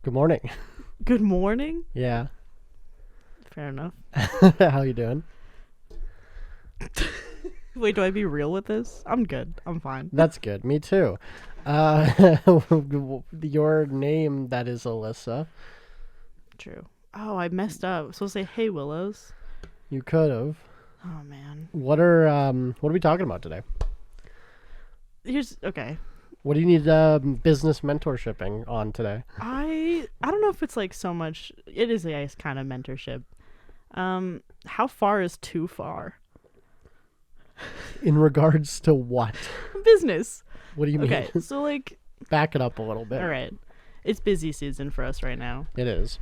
Good morning. Good morning? Yeah. Fair enough. How you doing? Wait, do I be real with this? I'm good. I'm fine. That's good. Me too. Uh, your name that is Alyssa. True. Oh, I messed up. I was supposed to say, hey, Willows. You could have. Oh, man. What are we talking about today? Okay. What do you need business mentorshipping on today? I don't know if it's like so much. It is, I guess, kind of mentorship. How far is too far? In regards to what? Business. What do you mean? Okay, so like, Back it up a little bit. all right. It's busy season for us right now. It is.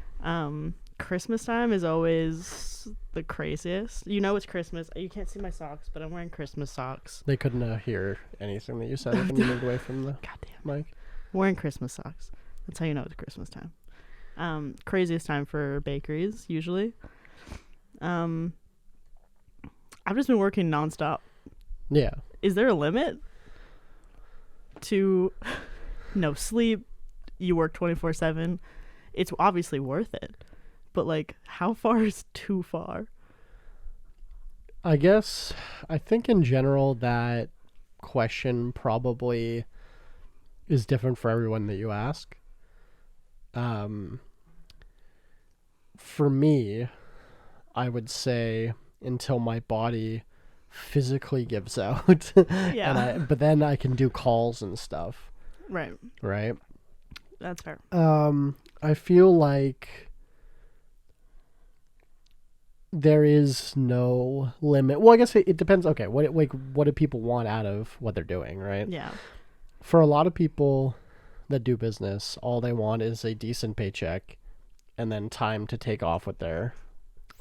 Christmas time is always the craziest. You know it's Christmas. You can't see my socks, but I'm wearing Christmas socks. They couldn't hear anything that you said when you moved away from the Goddamn. mic. I'm wearing Christmas socks. That's how you know it's Christmas time. Craziest time for bakeries, usually. I've just been working nonstop. Yeah. Is there a limit to no sleep? You work 24/7. It's obviously worth it. But like, how far is too far? I think in general that question probably is different for everyone that you ask. For me, I would say until my body physically gives out. Yeah. But then I can do calls and stuff, Right. right? That's fair. I feel like there is no limit. Well, I guess it depends. Okay, what do people want out of what they're doing, right? Yeah. For a lot of people that do business, all they want is a decent paycheck and then time to take off with their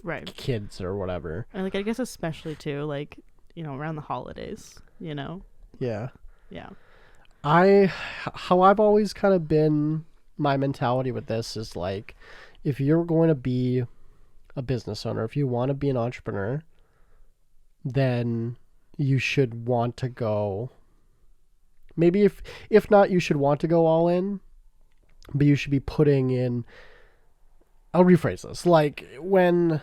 Right. kids or whatever. And like, I guess especially too, like, around the holidays, Yeah. Yeah. How I've always kind of been, my mentality with this is like, if you're going to be a business owner, if you want to be an entrepreneur, then you should want to go, maybe if not, you should want to go all in, but you should be putting in, I'll rephrase this, like when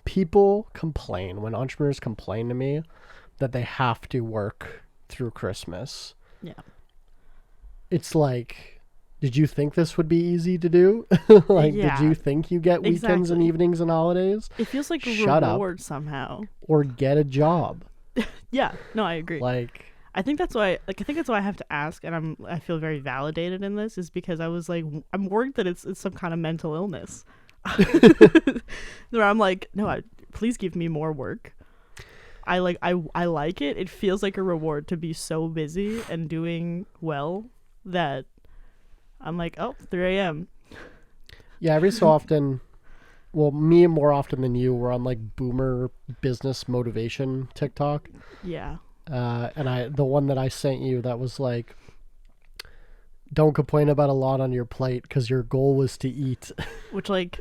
when entrepreneurs complain to me that they have to work through Christmas, Yeah. it's like, did you think this would be easy to do? Like, Yeah. did you think you get weekends and Exactly. evenings and holidays? It feels like a Shut up. reward somehow. Or get a job. Yeah. No, I agree. Like, I think that's why I have to ask, and I feel very validated in this, is because I was like, I'm worried that it's some kind of mental illness. Where I'm like, no, please give me more work. I like it. It feels like a reward to be so busy and doing well that I'm like, oh, 3 a.m. yeah, every so often, well, me more often than you, we're on like boomer business motivation TikTok. Yeah. And the one that I sent you that was like, don't complain about a lot on your plate because your goal was to eat. Which like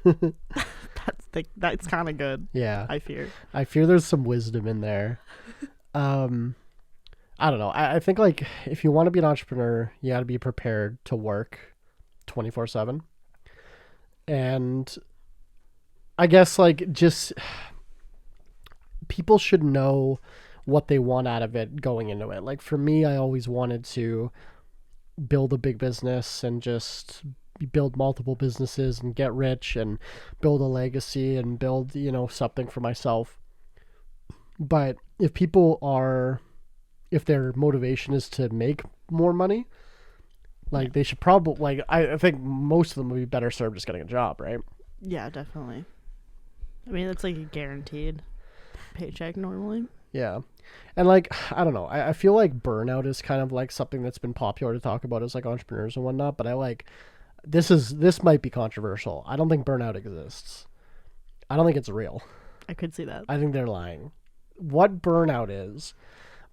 that's kind of good. Yeah. I fear. I fear there's some wisdom in there. I don't know. I think like if you want to be an entrepreneur, you got to be prepared to work 24/7. And I guess like just people should know what they want out of it going into it. Like for me, I always wanted to build a big business and just build multiple businesses and get rich and build a legacy and build, something for myself. But if their motivation is to make more money, like they should probably, like, I think most of them would be better served just getting a job, right? Yeah, definitely. I mean, that's like a guaranteed paycheck normally. Yeah. And like, I don't know. I feel like burnout is kind of like something that's been popular to talk about as like entrepreneurs and whatnot, but this might be controversial. I don't think burnout exists. I don't think it's real. I could see that. I think they're lying. What burnout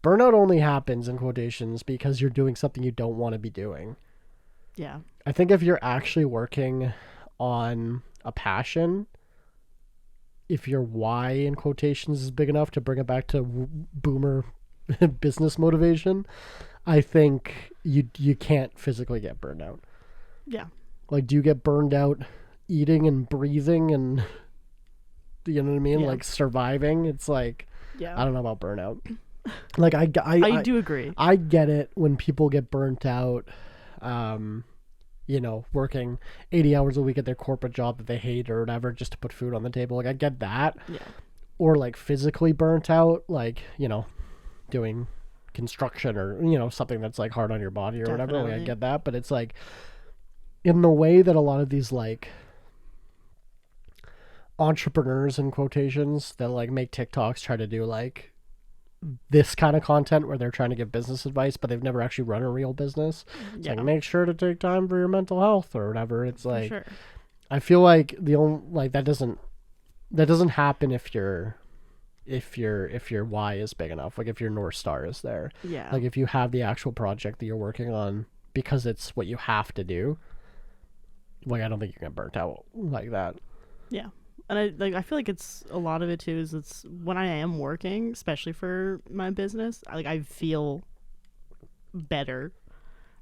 only happens in quotations because you're doing something you don't want to be doing. Yeah. I think if you're actually working on a passion, if your why in quotations is big enough to bring it back to boomer business motivation, I think you can't physically get burned out. Yeah. Like, do you get burned out eating and breathing and, you know what I mean? Yeah. Like, surviving. It's like, Yeah. I don't know about burnout. Like, I do agree. I get it when people get burnt out, working 80 hours a week at their corporate job that they hate or whatever just to put food on the table. Like, I get that. Yeah. Or, like, physically burnt out, like, doing construction or, something that's, like, hard on your body or whatever. Like, I get that. But it's, like, in the way that a lot of these, like, entrepreneurs in quotations that, like, make TikToks try to do, like, this kind of content where they're trying to give business advice, but they've never actually run a real business. It's like, make sure to take time for your mental health or whatever. It's like, sure. I feel like the only, like, that doesn't happen if your why is big enough. Like, if your North Star is there. Yeah. Like, if you have the actual project that you're working on because it's what you have to do, like, I don't think you get burnt out like that. Yeah. And I feel like it's a lot of it too is it's when I am working, especially for my business, I feel better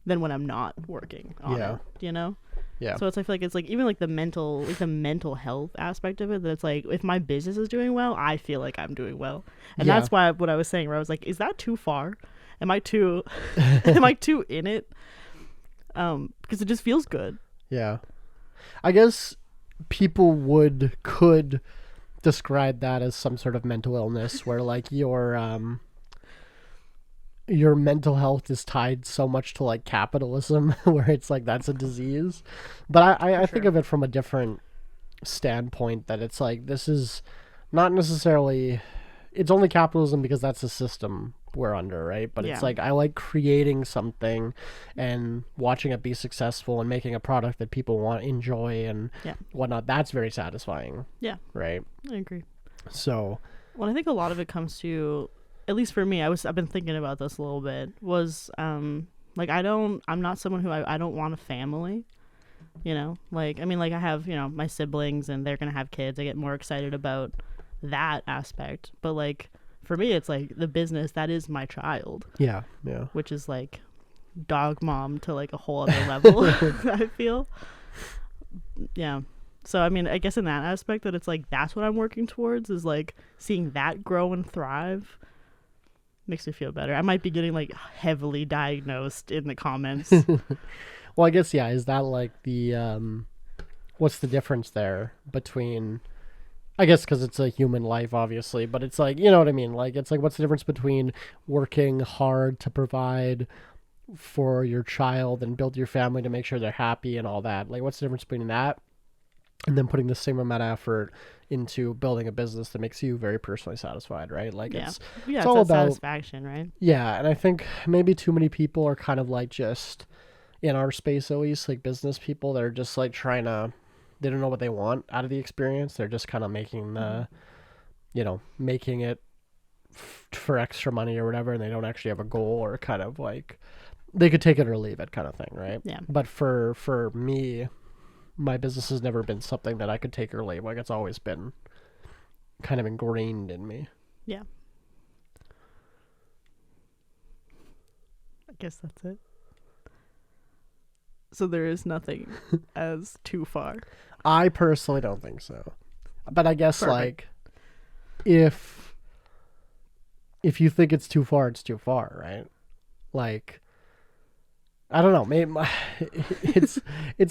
than when I'm not working on it, Yeah. So I feel like it's like even like the mental health aspect of it, that it's like if my business is doing well, I feel like I'm doing well. And that's why what I was saying where I was like, is that too far? Am I too in it? Because it just feels good. Yeah. I guess people could describe that as some sort of mental illness where, like, your mental health is tied so much to, like, capitalism where it's like that's a disease. But I think of it from a different standpoint, that it's like this is not necessarily, it's only capitalism because that's the system we're under, right? But it's like I like creating something and watching it be successful and making a product that people want, enjoy, and whatnot. That's very satisfying. Yeah. Right. I agree. So, well, I think a lot of it comes to, at least for me, I've been thinking about this a little bit. Was like I'm not someone who I don't want a family. Like, I mean, like I have my siblings and they're gonna have kids. I get more excited about that aspect, but like for me it's like the business that is my child, which is like dog mom to like a whole other level. I feel so I mean, I guess in that aspect that it's like that's what I'm working towards, is like seeing that grow and thrive makes me feel better. I might be getting like heavily diagnosed in the comments. well, I guess is that like the what's the difference there between, I guess because it's a human life, obviously, but it's like, you know what I mean? Like, it's like, what's the difference between working hard to provide for your child and build your family to make sure they're happy and all that? Like, what's the difference between that and then putting the same amount of effort into building a business that makes you very personally satisfied, right? Like, it's all about satisfaction, right? Yeah, and I think maybe too many people are kind of like, just in our space at least, like business people that are just like trying to, they don't know what they want out of the experience. They're just kind of making making it for extra money or whatever, and they don't actually have a goal or kind of like, they could take it or leave it kind of thing, right? Yeah. But for me, my business has never been something that I could take or leave. Like, it's always been kind of ingrained in me. Yeah. I guess that's it. So there is nothing as too far. I personally don't think so. But I guess Perfect. Like if you think it's too far, it's too far, right? Like, I don't know. Maybe it's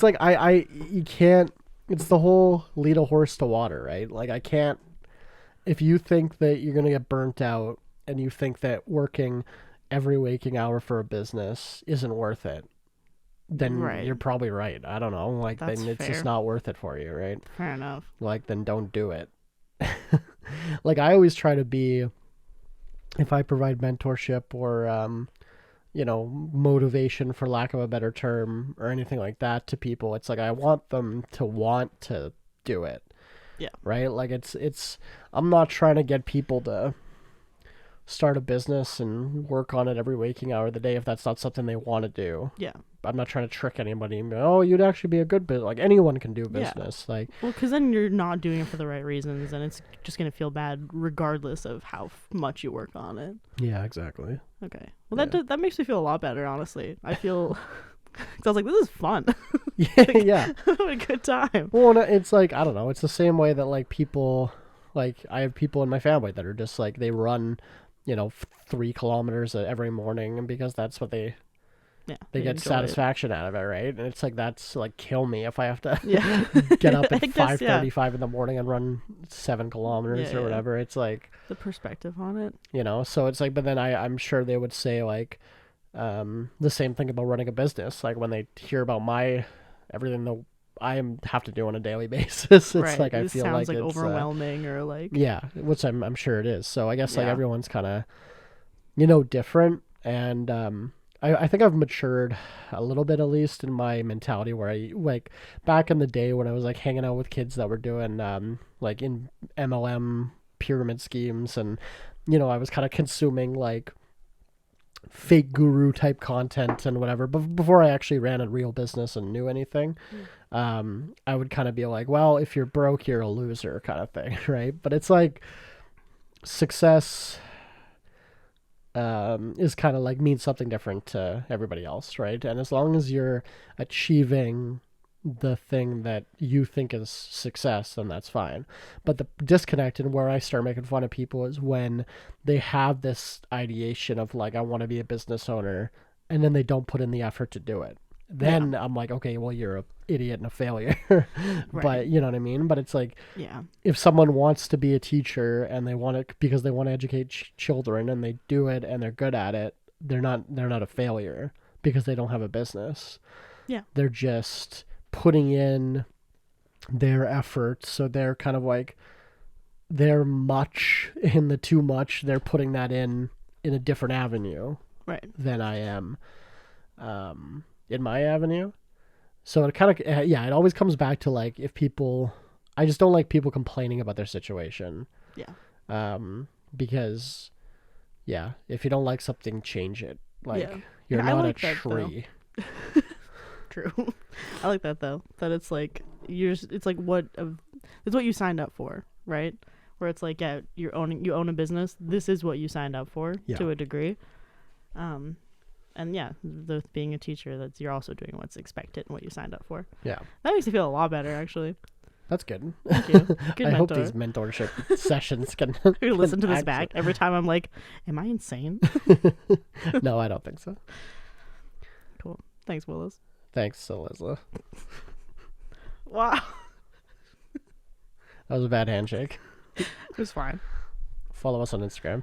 like you can't. It's the whole lead a horse to water, right? Like, I can't. If you think that you're gonna get burnt out and you think that working every waking hour for a business isn't worth it, then you're probably right. I don't know. Like, That's then it's fair. just not worth it for you, right? Fair enough. Like, then don't do it. Like, I always try to be, if I provide mentorship or motivation, for lack of a better term, or anything like that to people, it's like I want them to want to do it. Yeah. Right? Like, it's I'm not trying to get people to start a business and work on it every waking hour of the day if that's not something they want to do. Yeah. I'm not trying to trick anybody and be, oh, you'd actually be a good business. Like, anyone can do business. Yeah. Like, well, because then you're not doing it for the right reasons, and it's just gonna feel bad regardless of how much you work on it. Yeah, exactly. Okay. Well, that makes me feel a lot better, honestly. I feel I was like, this is fun. Yeah. I'm having a good time. Well, and it's like, I don't know. It's the same way that like people, like I have people in my family that are just like they run, 3 kilometers every morning, and because that's what they get enjoy satisfaction out of it, right? And it's like that's like kill me if I have to get up at I guess, 5:35 in the morning and run 7 kilometers or whatever. It's like the perspective on it. So it's like, but then I'm sure they would say like the same thing about running a business. Like when they hear about everything that I have to do on a daily basis, it's like I feel sounds like it's overwhelming or like which I'm sure it is. So I guess like Yeah. everyone's kind of different, and I think I've matured a little bit at least in my mentality where I like back in the day when I was like hanging out with kids that were doing like in MLM pyramid schemes, and I was kind of consuming like fake guru type content and whatever. But before I actually ran a real business and knew anything, I would kind of be like, well, if you're broke, you're a loser kind of thing, right? But it's like success is kind of like means something different to everybody else, right? And as long as you're achieving the thing that you think is success, then that's fine. But the disconnect and where I start making fun of people is when they have this ideation of like, I want to be a business owner, and then they don't put in the effort to do it. Then I'm like, okay, well, you're an idiot and a failure. But you know what I mean? But it's like, if someone wants to be a teacher and they want it because they want to educate children and they do it and they're good at it, they're not a failure because they don't have a business. Yeah. They're just putting in their effort. So they're kind of like, they're much in the too much. They're putting that in a different avenue than I am in my avenue. So it kind of, it always comes back to like, I just don't like people complaining about their situation. Yeah. Because if you don't like something, change it. Like you're not like a tree. True. I like that though. That it's like it's like it's what you signed up for, right? Where it's like, you own a business. This is what you signed up for to a degree. And the being a teacher, you're also doing what's expected and what you signed up for. Yeah. That makes me feel a lot better, actually. That's good. Thank you. Good I mentor. hope these mentorship sessions can listen to this back every time. I'm like, am I insane? No, I don't think so. Cool. Thanks, Willows. Thanks, Alyssa. Wow. That was a bad handshake. It was fine. Follow us on Instagram.